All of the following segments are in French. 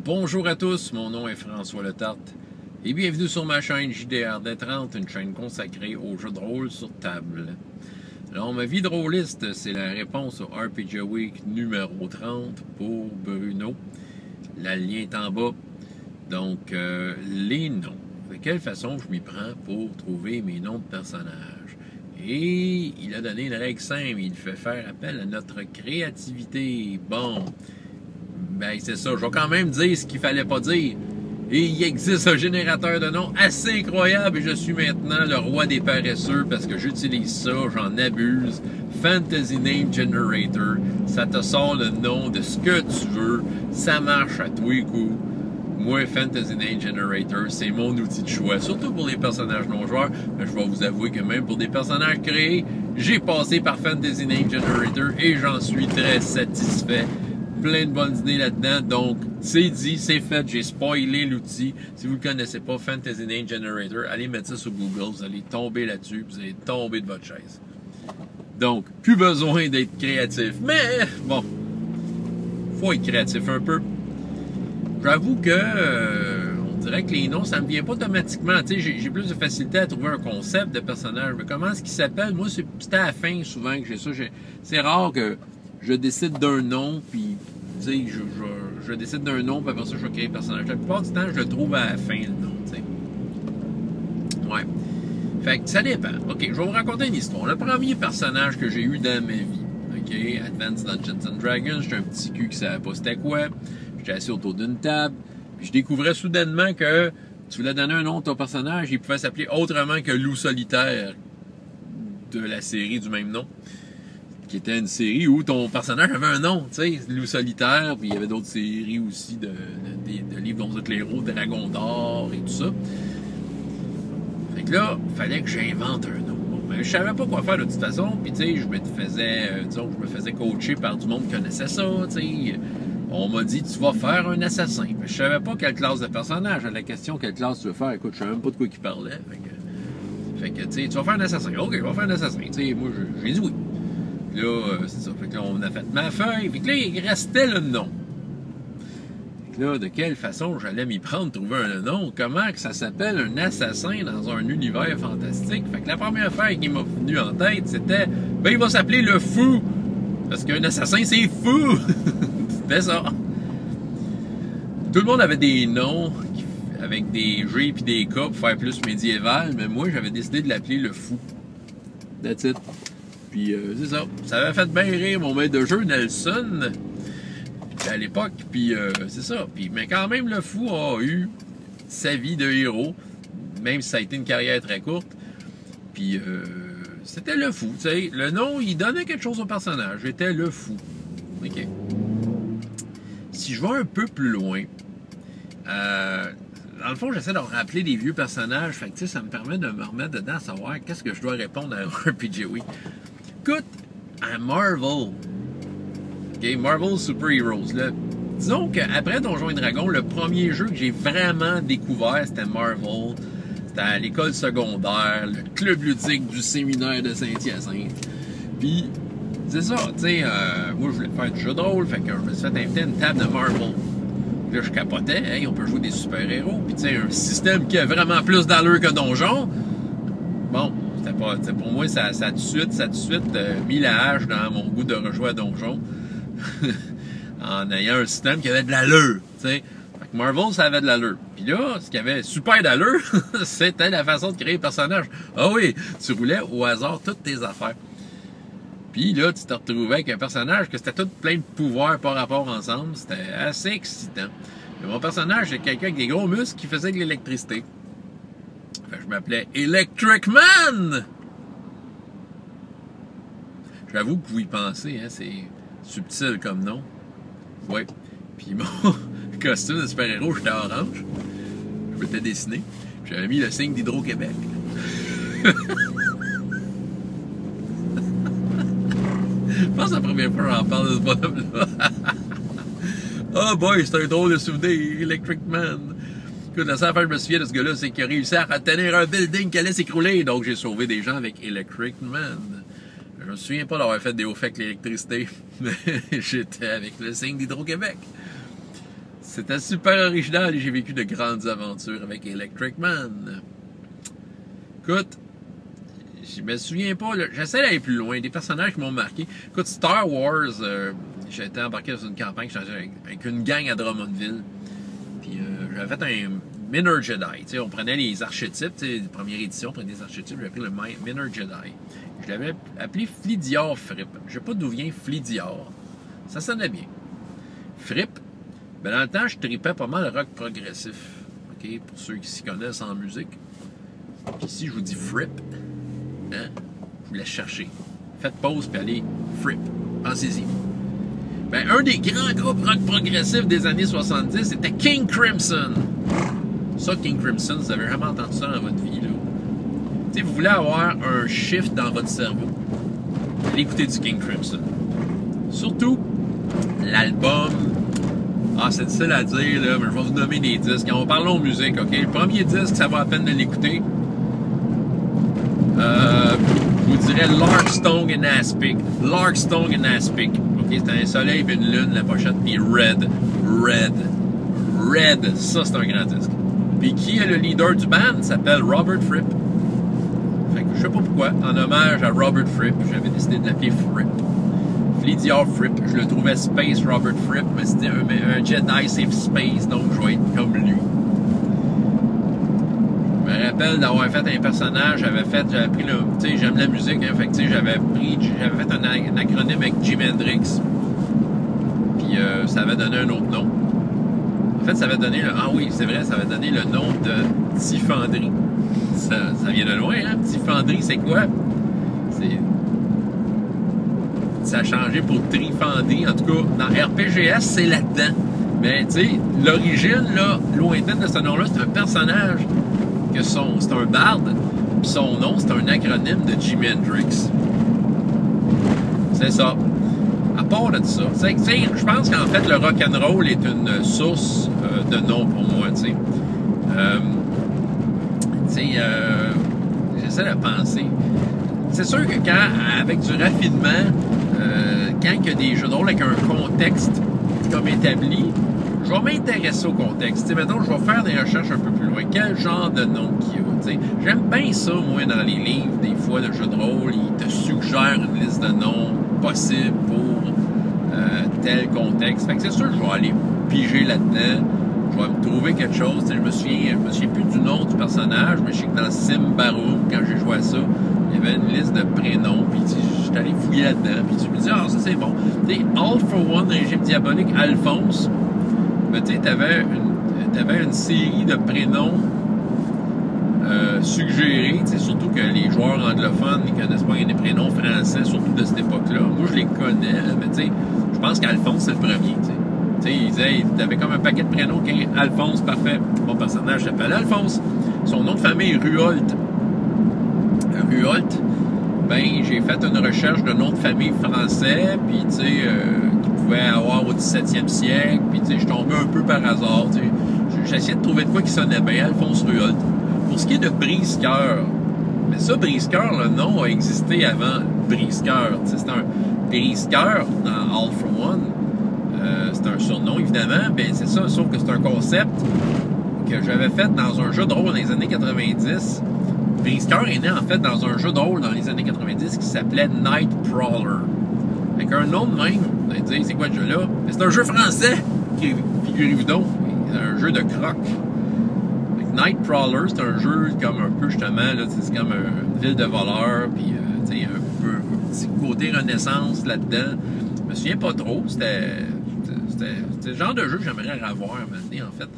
Bonjour à tous, mon nom est François Letarte et bienvenue sur ma chaîne JDRD30, une chaîne consacrée aux jeux de rôle sur table. Alors, ma vie de rôliste, c'est la réponse au RPG Week numéro 30 pour Bruno. Le lien est en bas. Donc, les noms. De quelle façon je m'y prends pour trouver mes noms de personnages? Et il a donné une règle simple, il fait faire appel à notre créativité. Bon, ben c'est ça, je vais quand même dire ce qu'il fallait pas dire. Et il existe un générateur de noms assez incroyable et je suis maintenant le roi des paresseux parce que j'utilise ça, j'en abuse. Fantasy Name Generator, ça te sort le nom de ce que tu veux, ça marche à tous les coups. Moi, Fantasy Name Generator, c'est mon outil de choix, surtout pour les personnages non-joueurs. Mais je vais vous avouer que même pour des personnages créés, j'ai passé par Fantasy Name Generator et j'en suis très satisfait. Plein de bonnes idées là-dedans, donc c'est dit, c'est fait, j'ai spoilé l'outil. Si vous ne le connaissez pas, Fantasy Name Generator, allez mettre ça sur Google, vous allez tomber là-dessus, vous allez tomber de votre chaise. Donc, plus besoin d'être créatif, mais bon, faut être créatif un peu. J'avoue que on dirait que les noms, ça me vient pas automatiquement. Tu sais, j'ai plus de facilité à trouver un concept de personnage. Mais comment est-ce qu'il s'appelle? Moi, c'est à la fin souvent que j'ai ça. C'est rare que je décide d'un nom, puis tu sais, je décide d'un nom, puis après ça, je vais créer le personnage. La plupart du temps, je le trouve à la fin, le nom, tu sais. Ouais. Fait que ça dépend. OK, je vais vous raconter une histoire. Le premier personnage que j'ai eu dans ma vie, OK, Advanced Dungeons and Dragons, j'étais un petit cul qui savait pas c'était quoi. J'étais assis autour d'une table, puis je découvrais soudainement que tu voulais donner un nom à ton personnage, il pouvait s'appeler autrement que Loup Solitaire de la série du même nom, qui était une série où ton personnage avait un nom, tu sais, Loup Solitaire, puis il y avait d'autres séries aussi de livres dont les héros, Dragon d'or et tout ça. Fait que là, fallait que j'invente un nom. Bon, ben, je savais pas quoi faire de toute façon, puis tu sais, je me faisais coacher par du monde qui connaissait ça, tu sais. On m'a dit, tu vas faire un assassin. Je savais pas quelle classe de personnage. À la question, quelle classe tu veux faire? Écoute, je savais même pas de quoi il parlait. Fait que tu sais, tu vas faire un assassin. OK, je vais faire un assassin. Tu sais, moi, j'ai dit oui. Puis là, c'est ça. Fait que là, on a fait ma feuille. Puis là, il restait le nom. Fait que là, de quelle façon j'allais m'y prendre, trouver un nom? Comment que ça s'appelle un assassin dans un univers fantastique? Fait que la première affaire qui m'a venu en tête, c'était, ben, il va s'appeler le fou. Parce qu'un assassin, c'est fou! C'était ça. Tout le monde avait des noms avec des G et des K pour faire plus médiéval, mais moi, j'avais décidé de l'appeler le fou. That's it. Puis, c'est ça. Ça avait fait bien rire mon maître de jeu, Nelson, à l'époque. Puis, c'est ça. Puis, mais quand même, le fou a eu sa vie de héros, même si ça a été une carrière très courte. Puis, c'était le fou, tu sais. Le nom, il donnait quelque chose au personnage. J'étais le fou. OK. Si je vais un peu plus loin, dans le fond, j'essaie de rappeler des vieux personnages. Fait que, ça me permet de me remettre dedans à savoir qu'est-ce que je dois répondre à un RPG Week. Écoute, à Marvel, OK, Marvel Super Heroes, là, disons qu'après Donjons et Dragons, le premier jeu que j'ai vraiment découvert, c'était Marvel. C'était à l'école secondaire, le club ludique du séminaire de Saint-Hyacinthe. Puis, c'est ça, tu sais, moi je voulais faire du jeu de rôle, fait que je me suis fait inviter à une table de Marvel. Là, je capotais, hey, on peut jouer des super-héros, puis tu sais, un système qui a vraiment plus d'allure que Donjon. Bon, c'était pas, pour moi, ça a tout de suite mis la hache dans mon goût de rejouer à Donjon. En ayant un système qui avait de l'allure, tu sais. Fait que Marvel, ça avait de l'allure. Puis là, ce qui avait super d'allure, c'était la façon de créer le personnage. Ah oui, tu roulais au hasard toutes tes affaires. Puis là, tu te retrouvais avec un personnage que c'était tout plein de pouvoirs par rapport ensemble. C'était assez excitant. Et mon personnage, c'est quelqu'un avec des gros muscles qui faisait de l'électricité. Fait que je m'appelais Electric Man! J'avoue que vous y pensez, hein, c'est subtil comme nom. Oui. Puis mon costume de super-héros, j'étais orange. Je m'étais dessiné. J'avais mis le signe d'Hydro-Québec. Je pense que c'est la première fois que j'en parle de ce bonhomme-là. Oh boy, c'est un drôle de souvenir, Electric Man. Écoute, la seule affaire que je me souviens de ce gars-là, c'est qu'il a réussi à tenir un building qui allait s'écrouler. Donc j'ai sauvé des gens avec Electric Man. Je me souviens pas d'avoir fait des hauts faits avec l'électricité, mais j'étais avec le signe d'Hydro-Québec. C'était super original et j'ai vécu de grandes aventures avec Electric Man. Écoute, je me souviens pas, j'essaie d'aller plus loin, des personnages qui m'ont marqué. Écoute, Star Wars, j'ai été embarqué dans une campagne avec une gang à Drummondville. Puis j'avais fait un Minor Jedi. T'sais, on prenait les archétypes, la première édition, on prenait des archétypes, j'avais pris le Minor Jedi. Je l'avais appelé Flidior Fripp. Je sais pas d'où vient Flidior. Ça sonnait bien. Fripp, ben dans le temps, je tripais pas mal le rock progressif. Okay? Pour ceux qui s'y connaissent en musique. Puis ici, je vous dis Fripp. Hein? Je vous laisse chercher. Faites pause puis allez Fripp. Pensez-y. Ben, un des grands groupes rock progressifs des années 70, c'était King Crimson. Ça, King Crimson, vous avez jamais entendu ça dans votre vie, là. Tu sais, vous voulez avoir un shift dans votre cerveau, allez écouter du King Crimson. Surtout, l'album... Ah, c'est difficile à dire, là, mais je vais vous nommer des disques. Quand on parle en musique, OK? Le premier disque, ça vaut la peine de l'écouter. Je vous dirais Larkstone and Aspic. Larkstone and Aspic. OK? C'est un soleil et une lune, la pochette. Puis Red. Ça, c'est un grand disque. Puis qui est le leader du band? Il s'appelle Robert Fripp. Fait que je sais pas pourquoi, en hommage à Robert Fripp, j'avais décidé de l'appeler Fripp. Flidior Fripp. Je le trouvais Space Robert Fripp, mais c'était un Jedi Safe Space, donc je vais être comme lui. Je me rappelle d'avoir fait un personnage, j'avais pris le... Tu sais, j'aime la musique, hein, fait que tu sais, j'avais fait un acronyme avec Jimi Hendrix. Puis ça avait donné un autre nom. En fait, ça avait donné... Ah oui, c'est vrai, ça avait donné le nom de Tifandry. Ça vient de loin, hein? Tifandry, c'est quoi? Ça a changé pour Trifandry. En tout cas, dans RPGS, c'est là-dedans. Mais, tu sais, l'origine, là, lointaine de ce nom-là, c'est un personnage c'est un barde, puis son nom, c'est un acronyme de Jimi Hendrix. C'est ça. À part de ça, je pense qu'en fait, le rock'n'roll est une source de nom pour moi, tu sais. J'essaie de penser. C'est sûr que avec du raffinement, quand il y a des jeux de rôle avec un contexte comme établi, je vais m'intéresser au contexte. T'sais, maintenant, je vais faire des recherches un peu plus loin. Quel genre de nom qu'il y a? T'sais. J'aime bien ça, moi, dans les livres, des fois, de jeux de rôle. Ils te suggèrent une liste de noms possibles pour tel contexte. Fait que c'est sûr que je vais aller piger là-dedans. Je vais me trouver quelque chose. Je me souviens plus du nom du personnage, mais je sais que dans Simbarum, quand j'ai joué à ça, il y avait une liste de prénoms, puis je suis allé fouiller là-dedans, puis tu me dis, ah, ça c'est bon. Tu sais, All for One, régime diabolique, Alphonse, ben, tu sais, t'avais une série de prénoms suggérés, tu sais, surtout que les joueurs anglophones, ils connaissent pas des prénoms français, surtout de cette époque-là. Moi, je les connais, mais tu sais, je pense qu'Alphonse, c'est le premier, tu sais. Tu sais, il disait, t'avais comme un paquet de prénoms, okay, Alphonse, parfait. Mon personnage s'appelle Alphonse. Son nom de famille est Ruolt. Ruolt, ben, j'ai fait une recherche de nom de famille français, puis, tu sais, qui pouvait avoir au 17e siècle, puis, tu sais, je tombais un peu par hasard, tu sais. J'essayais de trouver de quoi qui sonnait bien, Alphonse Ruolt. Pour ce qui est de Brise-Cœur, mais ça, Brise-Cœur, le nom a existé avant Brise-Cœur. Tu sais, c'est un Brise-Cœur dans All for One. C'est un surnom, évidemment, ben c'est ça, sauf que c'est un concept que j'avais fait dans un jeu de rôle dans les années 90. Brise-Cœur est né, en fait, dans un jeu de rôle dans les années 90 qui s'appelait Nightcrawler. Avec un nom de même, vous allez dire, c'est quoi ce jeu-là? C'est un jeu français, figurez-vous donc. C'est un jeu de croc. Nightcrawler, c'est un jeu comme un peu, justement, là, c'est comme une ville de voleurs, puis, tu sais, un petit côté renaissance là-dedans. Je me souviens pas trop, c'était le genre de jeu que j'aimerais avoir maintenant, en fait.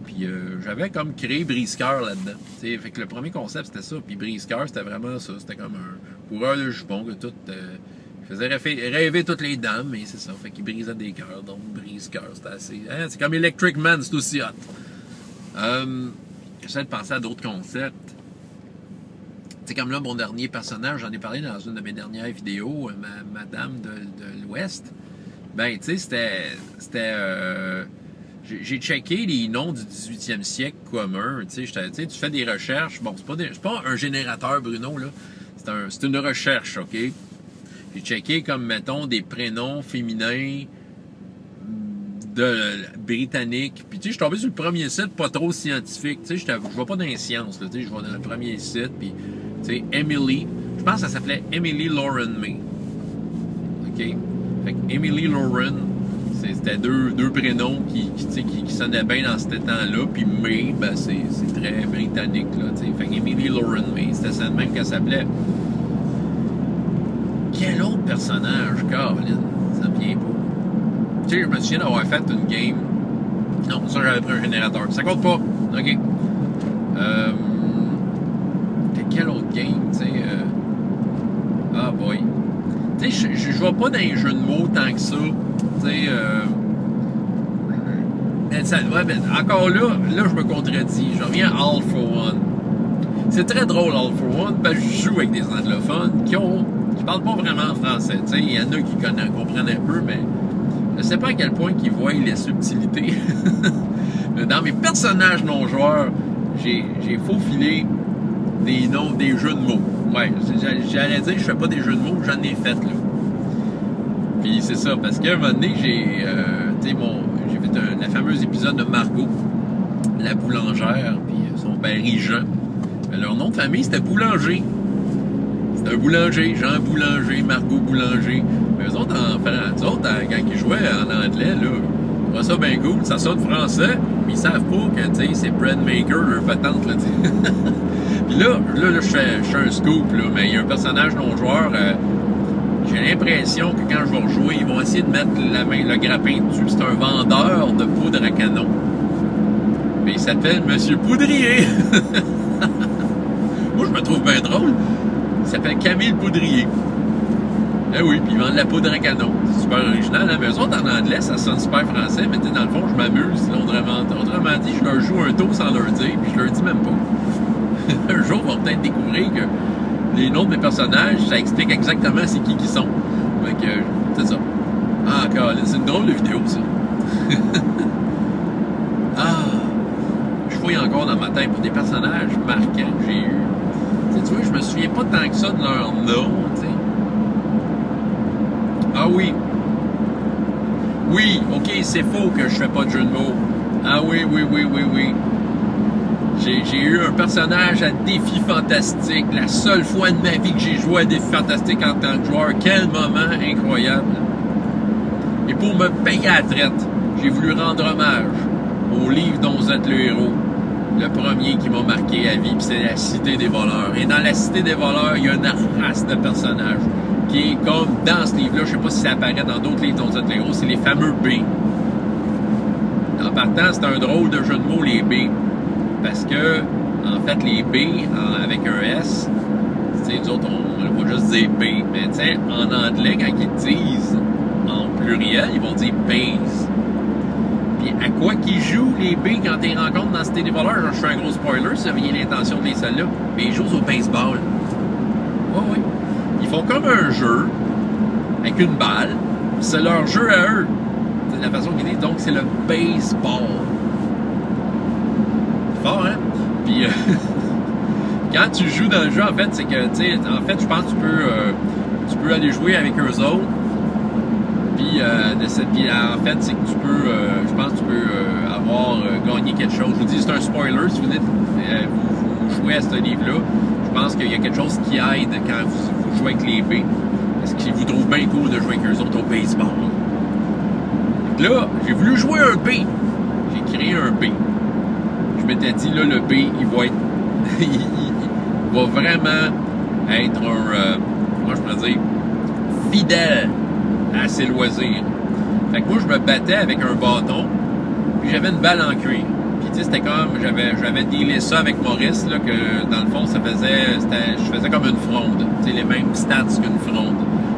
Puis j'avais comme créé Brise-Cœur là-dedans. Fait que le premier concept, c'était ça. Puis Brise-Cœur, c'était vraiment ça. C'était comme un coureur de jupons que tout... faisait rêver toutes les dames, mais c'est ça. Fait qu'il brisait des cœurs. Donc Brise-Cœur, c'était assez... Hein, c'est comme Electric Man, c'est aussi hot. J'essaie de penser à d'autres concepts. C'est comme là, mon dernier personnage, j'en ai parlé dans une de mes dernières vidéos, Madame de l'Ouest. Ben, tu sais, j'ai checké les noms du 18e siècle communs. Tu sais, tu fais des recherches. Bon, c'est pas un générateur, Bruno, là. C'est une recherche, OK? J'ai checké comme, mettons, des prénoms féminins britannique. Puis tu sais, je suis tombé sur le premier site pas trop scientifique. Tu sais, je vais pas dans les sciences, tu sais, je vais dans le premier site. Puis tu sais, Emily, je pense que ça s'appelait Emily Lauren May. OK? Fait que Emily Lauren, c'était deux prénoms qui sonnaient bien dans ce temps-là. Puis May, ben c'est très britannique, là, tu sais. Fait que Emily Lauren May, c'était ça de même qu'elle s'appelait. Quel autre personnage, Caroline? Ça me vient pas. Tu sais, je me souviens d'avoir fait une game. Non, ça, j'avais pris un générateur. Ça compte pas. OK. Quel autre game, tu sais? Ah, boy. Tu sais, je vais pas dans les jeux de mots tant que ça. Tu sais, ouais, encore là, je me contredis. Je reviens à All for One. C'est très drôle, All for One, parce que je joue avec des anglophones qui parlent pas vraiment français. Tu sais, il y en a qui comprennent un peu, mais je sais pas à quel point ils voient les subtilités. Dans mes personnages non-joueurs, j'ai faufilé des noms, des jeux de mots. Ouais, j'allais dire que je fais pas des jeux de mots, j'en ai fait, là. Puis c'est ça, parce qu'à un moment donné, j'ai fait la fameuse épisode de Margot, la boulangère, puis son père Jean. Mais leur nom de famille, c'était Boulanger. C'était un boulanger, Jean Boulanger, Margot Boulanger. Mais eux autres, quand ils jouaient en anglais, là, ils trouvaient ça bien cool, ça sonne français, mais ils savent pas que, tu sais, c'est bread maker, leur patente, là, tu sais. Puis là, je fais un scoop, là, mais il y a un personnage non-joueur, j'ai l'impression que quand je vais rejouer, ils vont essayer de mettre le grappin dessus. C'est un vendeur de poudre à canon. Mais il s'appelle Monsieur Poudrier. Moi, je me trouve bien drôle. Il s'appelle Camille Poudrier. Eh oui, puis ils vendent de la poudre à canon. C'est super original. Hein? Mais eux autres, en anglais, ça sonne super français, mais dans le fond, je m'amuse. Autrement dit, je leur joue un tour sans leur dire, puis je leur dis même pas. Un jour, ils vont peut-être découvrir que les noms de mes personnages, ça explique exactement c'est qui sont. Donc, c'est ça. Ah, c'est une drôle de vidéo, ça. Je fouille encore dans ma tête pour des personnages marquants que j'ai eus. Tu vois, je me souviens pas tant que ça de leur nom, tu sais. Ah oui. Oui, ok, c'est faux que je fais pas de jeu de mots. Ah oui. J'ai eu un personnage à Défi Fantastique. La seule fois de ma vie que j'ai joué à Défi Fantastique en tant que joueur. Quel moment incroyable. Et pour me payer à la traite, j'ai voulu rendre hommage au livre dont vous êtes le héros. Le premier qui m'a marqué à vie, puis c'est la Cité des voleurs. Et dans la Cité des voleurs, il y a une race de personnages qui est comme dans ce livre-là. Je sais pas si ça apparaît dans d'autres livres dont vous êtes le héros. C'est les fameux B. En partant, c'est un drôle de jeu de mots, les B. Parce que, en fait, les B, avec un S, tu sais, nous autres, on va juste dire B. Mais tu sais, en anglais, quand ils disent en pluriel, ils vont dire base. Puis à quoi qu'ils jouent, les B, quand ils rencontrent dans Cité des voleurs, genre, je fais un gros spoiler, si vous aviez l'intention de les celles-là, mais ils jouent au baseball. Oui. Ils font comme un jeu, avec une balle, c'est leur jeu à eux. C'est la façon qu'ils disent. Donc, c'est le baseball. Fort, hein? Puis, quand tu joues dans le jeu, en fait, c'est que, tu sais, en fait, je pense que tu peux aller jouer avec eux autres. Puis, en fait, c'est que tu peux, je pense que tu peux avoir gagné quelque chose. Je vous dis, c'est un spoiler. Si vous jouez à ce livre-là, je pense qu'il y a quelque chose qui aide quand vous jouez avec les B. Parce qu'ils vous trouvent bien cool de jouer avec eux autres au baseball. Donc là, j'ai voulu jouer un B. J'ai créé un B. Je m'étais dit, là, le B, il va être... il va vraiment être un... comment je pourrais dire? Fidèle à ses loisirs. Fait que moi, je me battais avec un bâton, puis j'avais une balle en cuir. Puis tu sais, c'était comme... J'avais dealé ça avec Maurice, là, que dans le fond, je faisais comme une fronde. Tu sais, les mêmes stats qu'une fronde.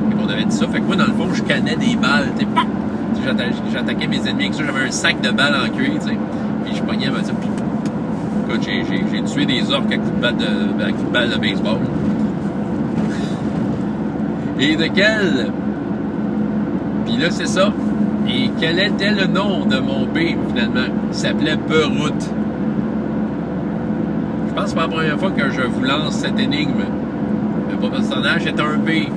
Fait qu'on avait dit ça. Fait que moi, dans le fond, je cannais des balles, tu sais, j'attaquais mes ennemis avec ça. J'avais un sac de balles en cuir, tu sais. Puis je pognais, ben, écoute, j'ai tué des orques à coups de balle de baseball. Et de quel? Puis là, c'est ça. Et quel était le nom de mon B, finalement? Il s'appelait Beroute. Je pense que c'est pas la première fois que je vous lance cette énigme. Mon personnage est un B.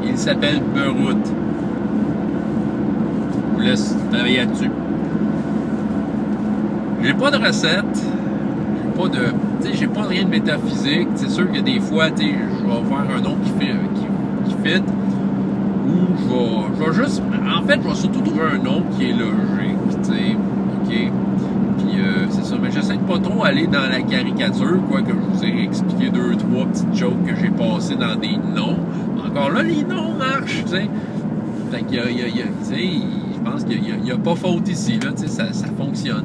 Il s'appelle Beroute. Je vous laisse travailler là-dessus. J'ai pas de recette. J'ai pas rien de métaphysique. C'est sûr que des fois, je vais faire un nom qui fit. Ou je vais juste... En fait, je vais surtout trouver un nom qui est logique, OK? Puis c'est ça. Mais j'essaie de pas trop aller dans la caricature, quoi, que je vous ai expliqué 2-3 petites jokes que j'ai passées dans des noms. Encore là, les noms marchent, tu sais. Fait que je pense qu'il n'y a pas faute ici, là, tu sais, ça fonctionne.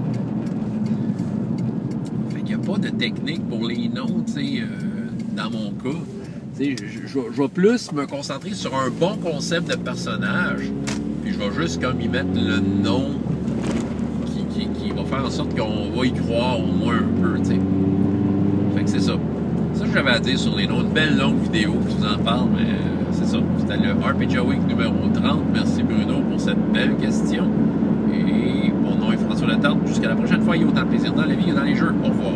Fait qu'il n'y a pas de technique pour les noms, tu sais, dans mon cas. Je vais plus me concentrer sur un bon concept de personnage, puis je vais juste comme y mettre le nom qui va faire en sorte qu'on va y croire au moins un peu, tu sais. Fait que c'est ça. Ça que j'avais à dire sur les noms. Une belle longue vidéo que je vous en parle, mais c'est ça. C'était le RPG Week numéro 30. Merci Bruno pour cette belle question. Et mon nom est François Letarte. Jusqu'à la prochaine fois, il y a autant de plaisir dans la vie et dans les jeux. Au revoir.